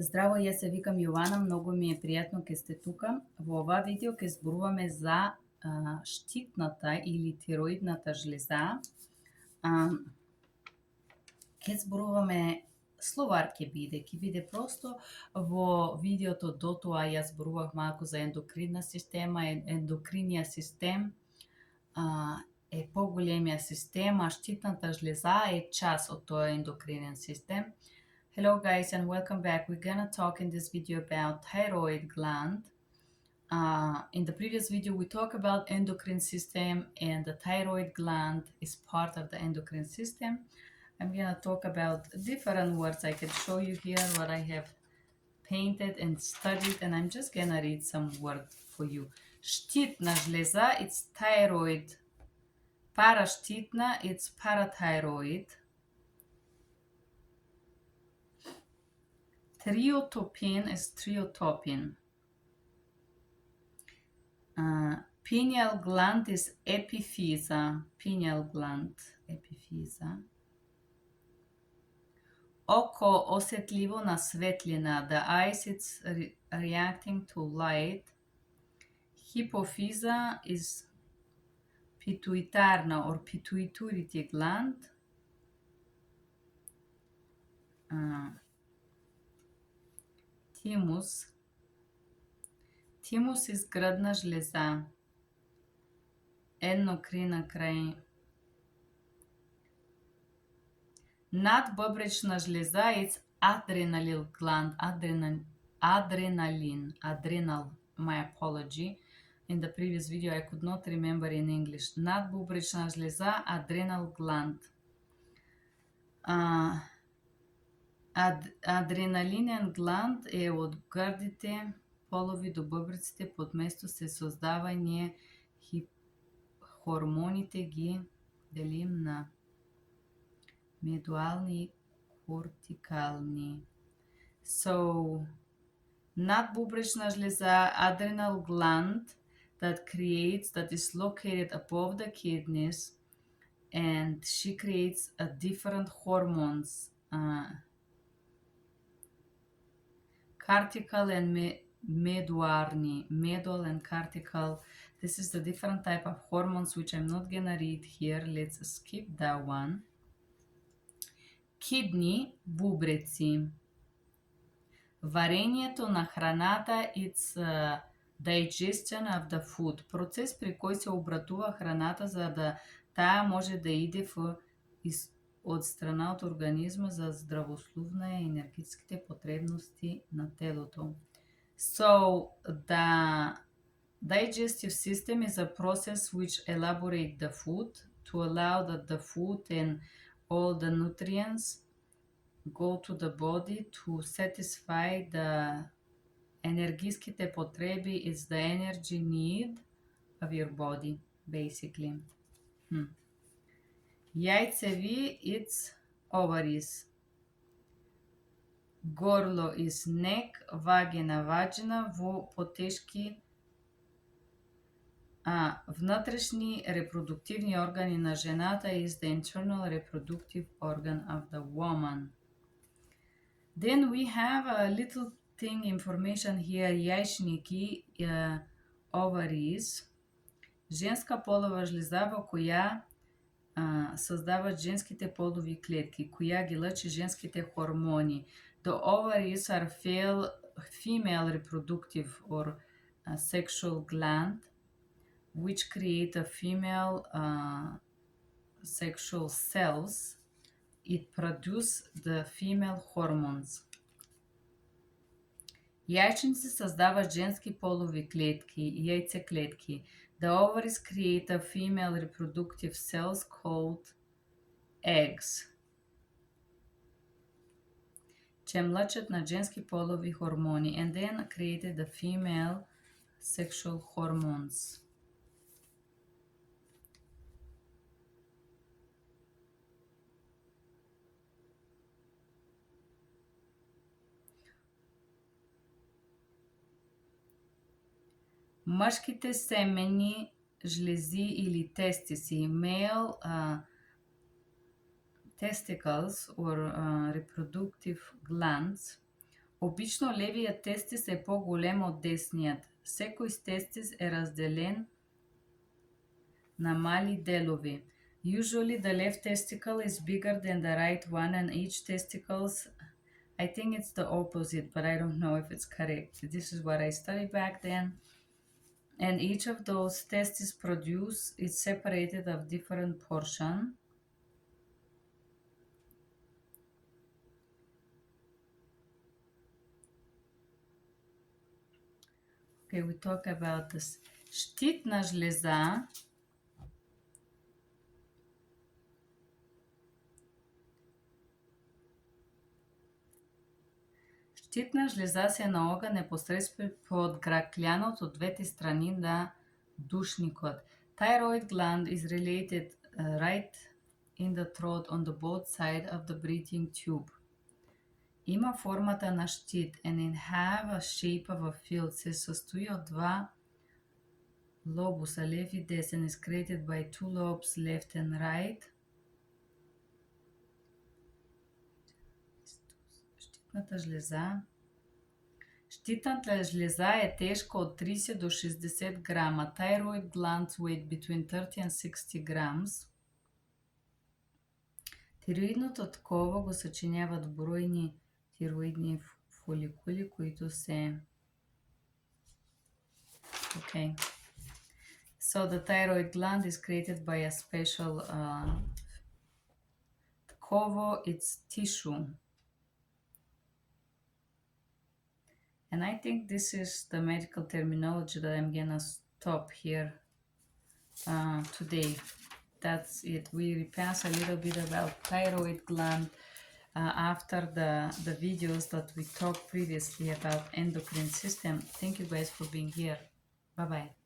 Здраво, јас се викам Јована, многу ми е пријатно ке сте тука. Во ова видео ке зборуваме за штитната или тироидната жлеза. Ке зборуваме словар ќе биде просто. Во видеото до тоа јас зборував малку за ендокринна система. Ендокриниот систем е поголемиот систем, а штитната жлеза е част од тој ендокринен систем. Hello guys and welcome back. We're gonna talk in this video about thyroid gland. In the previous video we talked about endocrine system, and the thyroid gland is part of the endocrine system. I'm gonna talk about different words. I can show you here what I have painted and studied, and I'm just gonna read some words for you. Штитна жлеза, it's thyroid. Параштитна, it's parathyroid. Threotopin is threotopin. Pineal gland is epiphysa. Pineal gland, epiphysa. Око осетливо на светлина. The eyes, it's reacting to light. Hypophysa is pituitarna or pituitary gland. Тимус. Тимус is гръдна жлеза. Ендокрина крај. Надбъбречна жлеза is adrenal gland. Adrenal. My apology. In the previous video I could not remember in English. Надбъбречна жлеза, adrenal gland. Адреналинен гланд е од грдите полови до бъбреците, под место се создава и ние хормоните ги делим на медуални и кортикални. So, надбъбречна жлеза, adrenal gland that is located above the kidneys, and she creates a different hormones. Cortical and medullary, medul and cortical. This is the different type of hormones which I'm not gonna read here. Let's skip that one. Kidney, бубреци. Варението на храната, it's digestion of the food. Процес при кој се обратува храната за да таа може да иде од страна од организма за здравословна и енергетските потребности на телото. So, the digestive system is a process which elaborate the food to allow that the food and all the nutrients go to the body to satisfy the енергиските потреби. Is the energy need of your body, basically. Јајцеви, it's ovaries. Горло is neck, vagina во потешки. Внатрешни репродуктивни органи на жената is the internal reproductive organ of the woman. Then we have a little thing information here. Јајшники, ovaries. Женска полова жлеза во која создават женските полови клетки, која ги лъчи женските хормони. The ovaries are female reproductive or sexual gland which create a female sexual cells. It produce the female hormones. Јајчници создават женски полови клетки, јајцеклетки. The ovaries create a female reproductive cells called eggs. Че млачат на женски полови хормони, and then created the female sexual hormones. Мъжките семени жлези или тестиси, male testicles or reproductive glands Обично левиот тестис е по-голем од десниот. Секој тестис е разделен на мали делови. Usually the left testicle is bigger than the right one, and each testicles, I think it's the opposite, but I don't know if it's correct. This is what I studied back then. And each of those testes produce is separated of different portion. Okay, we talk about this. Щитна жлеза Щитна жлеза се наоѓа непосредствено под граклјанот од двете страни на душникот. Thyroid gland is related right in the throat on the both side of the breathing tube. Има формата на щит and it have a shape of a field. Се состои од два лобуса, лев и десен, is created by two lobes, left and right. Щитната жлеза. Щитната жлеза е тешка од 30 до 60 грама. Thyroid glands weigh between 30 and 60 grams. Тироидното тково го сочинјаваат бројни тироидни фоликули, кои се... Okay. So the thyroid gland is created by a special tkovo, it's tissue. And I think this is the medical terminology that I'm gonna stop here today. That's it. We repass a little bit about thyroid gland after the videos that we talked previously about endocrine system. Thank you guys for being here. Bye-bye.